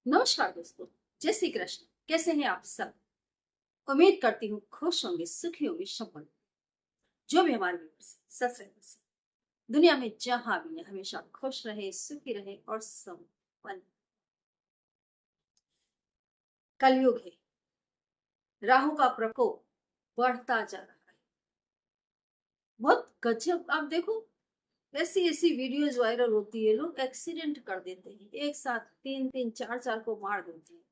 नमस्कार दोस्तों। जय श्री कृष्ण। कैसे हैं आप सब? उम्मीद करती हूँ खुश होंगे, सुखी होंगे, संपन्न। जो भी हमारे व्यूअर्स सच रहे बसे दुनिया में जहां भी है हमेशा खुश रहे, सुखी रहे और संपन्न। कलयुग है, राहु का प्रकोप बढ़ता जा रहा है। बहुत गजब। आप देखो, ऐसी ऐसी वीडियोज वायरल होती है, लोग एक्सीडेंट कर देते हैं, एक साथ तीन तीन चार चार को मार देते हैं,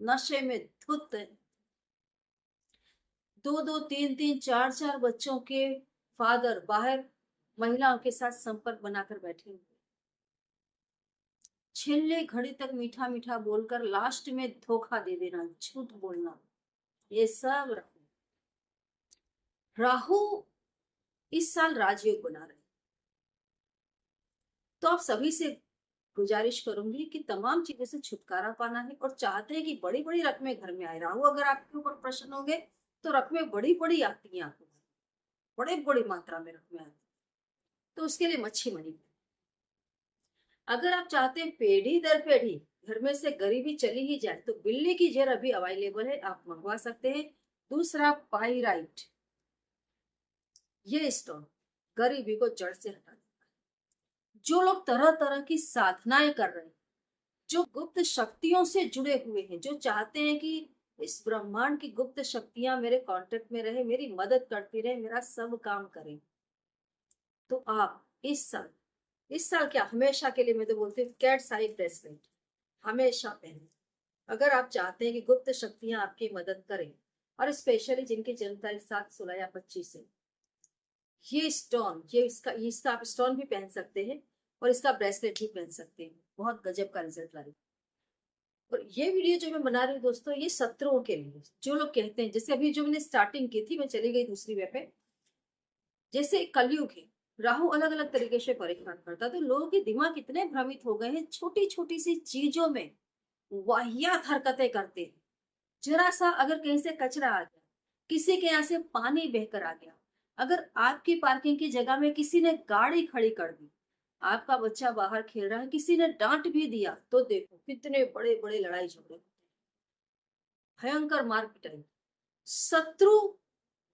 नशे में धुत है। दो दो तीन तीन चार चार बच्चों के फादर बाहर महिलाओं के साथ संपर्क बनाकर बैठे हुए, छिल्ले घड़ी तक मीठा मीठा बोलकर लास्ट में धोखा दे देना, झूठ बोलना, ये सब राहु इस साल राजयोग बना रहे। तो आप सभी से गुजारिश करूंगी कि तमाम चीजों से छुटकारा पाना है और चाहते हैं कि बड़ी बड़ी रकमें घर में आए। राहु अगर आपके ऊपर प्रसन्न हो गए तो रकमें बड़ी बड़ी आती हैं, आपको बड़ी बड़ी मात्रा में रकमें आती हैं। तो उसके लिए मच्छी मनी। अगर आप चाहते हैं पीढ़ी दर पीढ़ी घर में से गरीबी चली ही जाए तो बिल्ली की जेर अभी अवेलेबल है, आप मंगवा सकते हैं। दूसरा, पाइराइट, ये स्टोन गरीबी को जड़ से हटा देता है। जो लोग तरह तरह की साधनाएं कर रहे हैं, जो गुप्त शक्तियों से जुड़े हुए हैं, जो चाहते हैं कि इस ब्रह्मांड की गुप्त शक्तियां मेरे कांटेक्ट में रहे, मेरी मदद करती रहे, मेरा सब काम करें, तो आप इस साल क्या, हमेशा के लिए मैं तो बोलती हूँ कैट्स आई ब्रेसलेट हमेशा पहने। अगर आप चाहते हैं कि गुप्त शक्तियां आपकी मदद करें, और स्पेशली जिनकी जन्म तारीख 7, 16 या 25 है, ये स्टोन, ये इसका आप स्टोन भी पहन सकते हैं और इसका ब्रेसलेट भी पहन सकते हैं। बहुत गजब का रिजल्ट लाएगा। और ये वीडियो जो मैं बना रही हूँ दोस्तों, ये शत्रुओं के लिए, जो लोग कहते हैं, जैसे अभी जो मैंने स्टार्टिंग की थी, मैं चली गई दूसरी वे पे। जैसे कलयुग है, राहु अलग अलग तरीके से परेशान करता है, तो लोगों के दिमाग इतने भ्रमित हो गए हैं, छोटी छोटी सी चीजों में वाहियात हरकतें करते हैं। जरा सा अगर कहीं से कचरा आ गया, किसी के यहाँ से पानी बहकर आ गया, अगर आपकी पार्किंग की जगह में किसी ने गाड़ी खड़ी कर दी, आपका बच्चा बाहर खेल रहा है, किसी ने डांट भी दिया, तो देखो कितने बड़े बड़े लड़ाई झगड़े, भयंकर मार पिटाई। शत्रु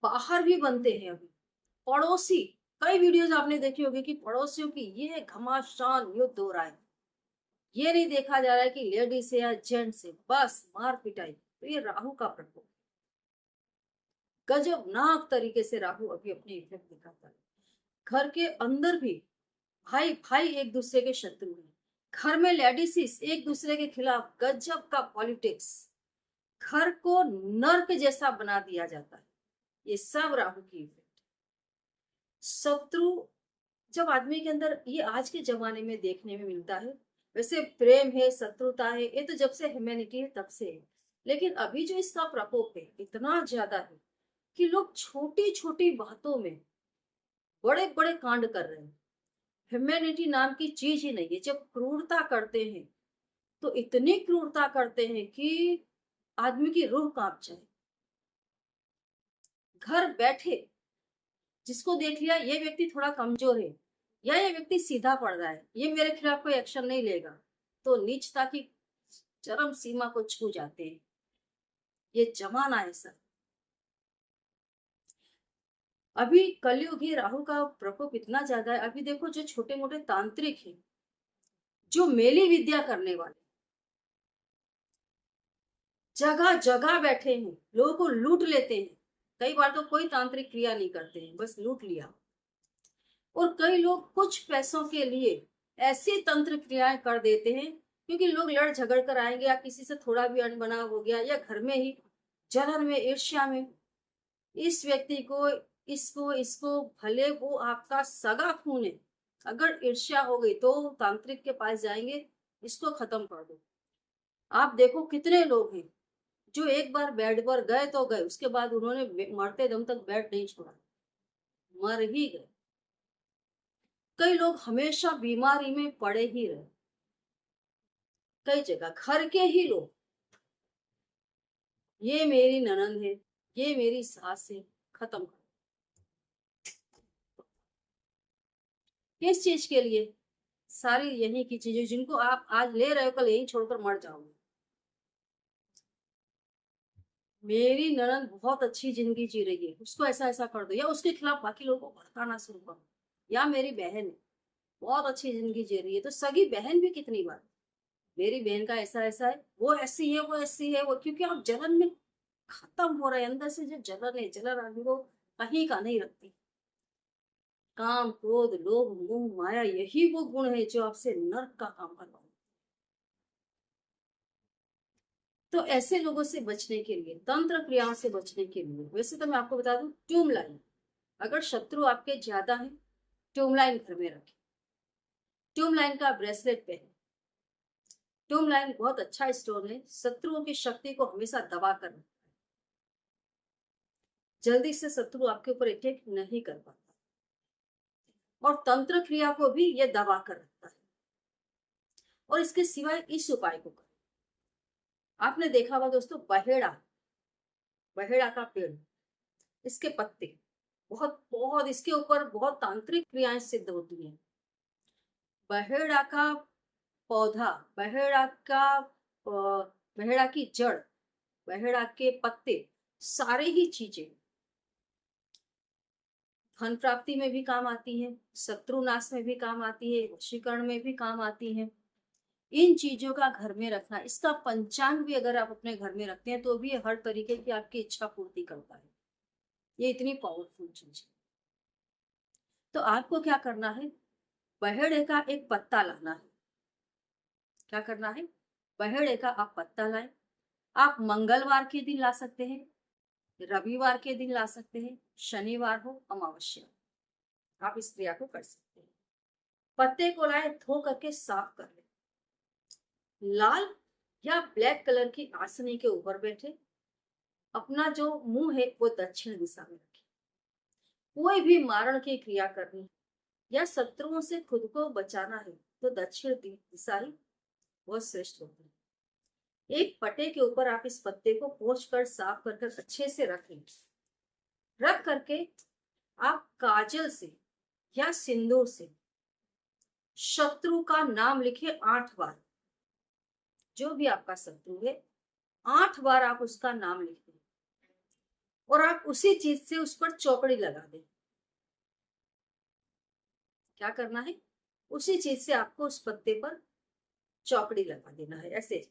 बाहर भी बनते हैं अभी, पड़ोसी। कई वीडियोज आपने देखी होगी कि पड़ोसियों की ये घमासान युद्ध हो रहा है। ये नहीं देखा जा रहा है कि लेडीज है या जेंट्स है, बस मार पिटाई। तो ये राहु का प्रकोप, गजबनाक तरीके से राहु अभी अपने इफेक्ट दिखाता है। घर के अंदर भी भाई भाई एक दूसरे के शत्रु हैं। घर में लेडीज एक दूसरे के खिलाफ, गजब का पॉलिटिक्स। घर को नर्क जैसा बना दिया जाता है। ये सब राहु की इफेक्ट। शत्रु जब आदमी के अंदर, ये आज के जमाने में देखने में मिलता है। वैसे प्रेम है, शत्रुता है, ये तो जब से ह्यूमैनिटी है तब से है। लेकिन अभी जो इसका प्रकोप है इतना ज्यादा है कि लोग छोटी छोटी बातों में बड़े बड़े कांड कर रहे हैं। ह्यूमैनिटी नाम की चीज ही नहीं है। जब क्रूरता करते हैं तो इतनी क्रूरता करते हैं कि आदमी की रूह कांप जाए। घर बैठे जिसको देख लिया ये व्यक्ति थोड़ा कमजोर है, या ये व्यक्ति सीधा पड़ रहा है, ये मेरे खिलाफ कोई एक्शन नहीं लेगा, तो नीचता की चरम सीमा को छू जाते हैं। ये जमाना है सर। अभी कलयुग है, राहु का प्रकोप इतना ज्यादा है। अभी देखो जो छोटे मोटे तांत्रिक हैं, जो मेली विद्या करने वाले, जगह जगह बैठे हैं, लोगों को लूट लेते हैं। कई बार तो कोई तांत्रिक क्रिया नहीं करते हैं, बस लूट लिया। और कई लोग कुछ पैसों के लिए ऐसी तंत्र क्रियाएं कर देते हैं, क्योंकि लोग लड़ झगड़ कर आएंगे, या किसी से थोड़ा भी अनबना हो गया, या घर में ही जलन में, ईर्ष्या में, इस व्यक्ति को, इसको इसको, भले वो आपका सगा खून है, अगर ईर्ष्या हो गई तो तांत्रिक के पास जाएंगे, इसको खत्म कर दो। आप देखो कितने लोग हैं जो एक बार बेड पर गए तो गए, उसके बाद उन्होंने मरते दम तक बेड नहीं छोड़ा, मर ही गए। कई लोग हमेशा बीमारी में पड़े ही रहे। कई जगह घर के ही लोग, ये मेरी ननंद है, ये मेरी सास है, खत्म कर। किस चीज के लिए? सारी यही की चीजें जिनको आप आज ले रहे हो, कल यही छोड़कर मर जाओगे। मेरी ननद बहुत अच्छी जिंदगी जी रही है, उसको ऐसा ऐसा कर दो, या उसके खिलाफ बाकी लोगों को भड़काना शुरू करो, या मेरी बहन है, बहुत अच्छी जिंदगी जी रही है, तो सगी बहन भी कितनी बार मेरी बहन का ऐसा ऐसा है, वो ऐसी है, वो ऐसी है, वो, क्योंकि आप जलन में खत्म हो रहे हैं। अंदर से जो जलन है, जलन आदमी को कहीं का नहीं रखती। काम, क्रोध, लोभ, मोह, माया, यही वो गुण है जो आपसे नर्क का काम करवाए। तो ऐसे लोगों से बचने के लिए, तंत्र क्रियाओं से बचने के लिए, वैसे तो मैं आपको बता दूं, ट्यूब लाइन, अगर शत्रु आपके ज्यादा है, ट्यूब लाइन घर में रखें। ट्यूब लाइन का ब्रेसलेट पहने। ट्यूब लाइन बहुत अच्छा स्टोन है, शत्रुओं की शक्ति को हमेशा दबा कर रखता है, जल्दी से शत्रु आपके ऊपर अटैक नहीं कर पाता, और तंत्र क्रिया को भी यह दबा कर रखता है। और इसके सिवाय इस उपाय को करें। आपने देखा होगा दोस्तों, बहेड़ा, बहेड़ा का पेड़, इसके पत्ते बहुत बहुत, इसके ऊपर बहुत तांत्रिक क्रियाएं सिद्ध होती हैं। बहेड़ा का पौधा, बहेड़ा का बहेड़ा की जड़, बहेड़ा के पत्ते, सारे ही चीजें धन प्राप्ति में भी काम आती है, शत्रु नाश में भी काम आती है, वशीकरण में भी काम आती है। इन चीजों का घर में रखना, इसका पंचांग भी अगर आप अपने घर में रखते हैं तो भी हर तरीके की आपकी इच्छा पूर्ति करता है। ये इतनी पावरफुल चीज है। तो आपको क्या करना है, बहेड़े का एक पत्ता लाना है। क्या करना है, बहेड़े का आप पत्ता लाए। आप मंगलवार के दिन ला सकते हैं, रविवार के दिन ला सकते हैं, शनिवार हो, अमावस्या, आप इस क्रिया को कर सकते हैं। पत्ते को लाए, धो करके साफ कर ले। लाल या ब्लैक कलर की आसनी के ऊपर बैठे, अपना जो मुंह है वो दक्षिण दिशा में रखे। कोई भी मारण की क्रिया करनी या शत्रुओं से खुद को बचाना है तो दक्षिण दिशा ही बहुत श्रेष्ठ होती है। एक पटे के ऊपर आप इस पत्ते को पोंछ कर साफ कर अच्छे से रख लें। रख करके आप काजल से या सिंदूर से शत्रु का नाम लिखे 8 बार। जो भी आपका शत्रु है, 8 बार आप उसका नाम लिख दें, और आप उसी चीज से उस पर चौकड़ी लगा दें। क्या करना है, उसी चीज से आपको उस पत्ते पर चौकड़ी लगा देना है, ऐसे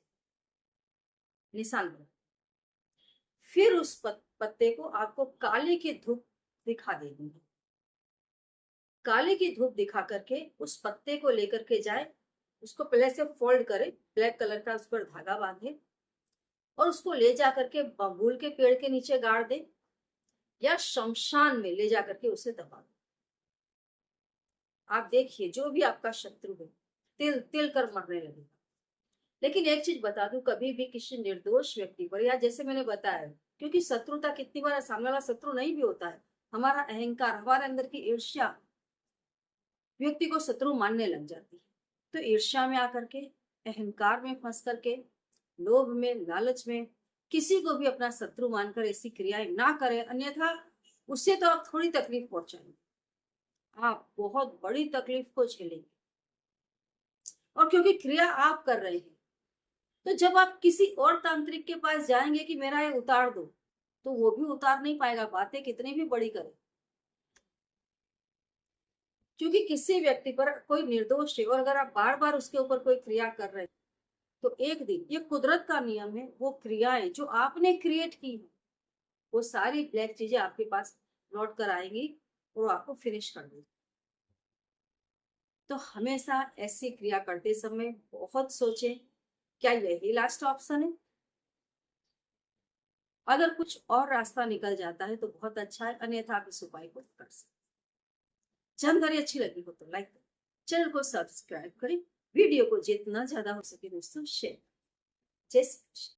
निशान बना। फिर उस पत्ते को आपको काले की धूप दिखा देनी है। काले की धूप दिखा करके उस पत्ते को लेकर के जाए, उसको पहले से फोल्ड करे, ब्लैक कलर का उस पर धागा बांधे, और उसको ले जा करके बबूल के पेड़ के नीचे गाड़ दे, या शमशान में ले जा करके उसे दबा दे। आप देखिए, जो भी आपका शत्रु है तिल तिल कर मरने लगेगा। लेकिन एक चीज बता दूं, कभी भी किसी निर्दोष व्यक्ति पर, या जैसे मैंने बताया, क्योंकि शत्रुता कितनी बार सामने वाला शत्रु नहीं भी होता है, हमारा अहंकार, हमारे अंदर की ईर्ष्या व्यक्ति को शत्रु मानने लग जाती है। तो ईर्ष्या में आकर के, अहंकार में फंस करके, लोभ में, लालच में किसी को भी अपना शत्रु मानकर ऐसी क्रियाएं ना करें, अन्यथा उससे तो आप थोड़ी तकलीफ पहुंचाएंगे, आप बहुत बड़ी तकलीफ को झेलेंगे। और क्योंकि क्रिया आप कर रहे हैं, तो जब आप किसी और तांत्रिक के पास जाएंगे कि मेरा ये उतार दो, तो वो भी उतार नहीं पाएगा, बातें कितनी भी बड़ी करे। क्योंकि किसी व्यक्ति पर कोई निर्दोष है, और अगर आप बार बार उसके ऊपर कोई क्रिया कर रहे हैं, तो एक दिन, ये कुदरत का नियम है, वो क्रियाएं जो आपने क्रिएट की है, वो सारी ब्लैक चीजें आपके पास लौट कर आएंगी और आपको फिनिश कर देगी। तो हमेशा ऐसी क्रिया करते समय बहुत सोचें, क्या यही लास्ट ऑप्शन है? अगर कुछ और रास्ता निकल जाता है तो बहुत अच्छा है, अन्यथा आप इस उपाय को कर सकते। जानकारी अच्छी लगी हो तो लाइक करें, चैनल को सब्सक्राइब करें, वीडियो को जितना ज्यादा हो सके दोस्तों शेयर। जय श्री कृष्ण।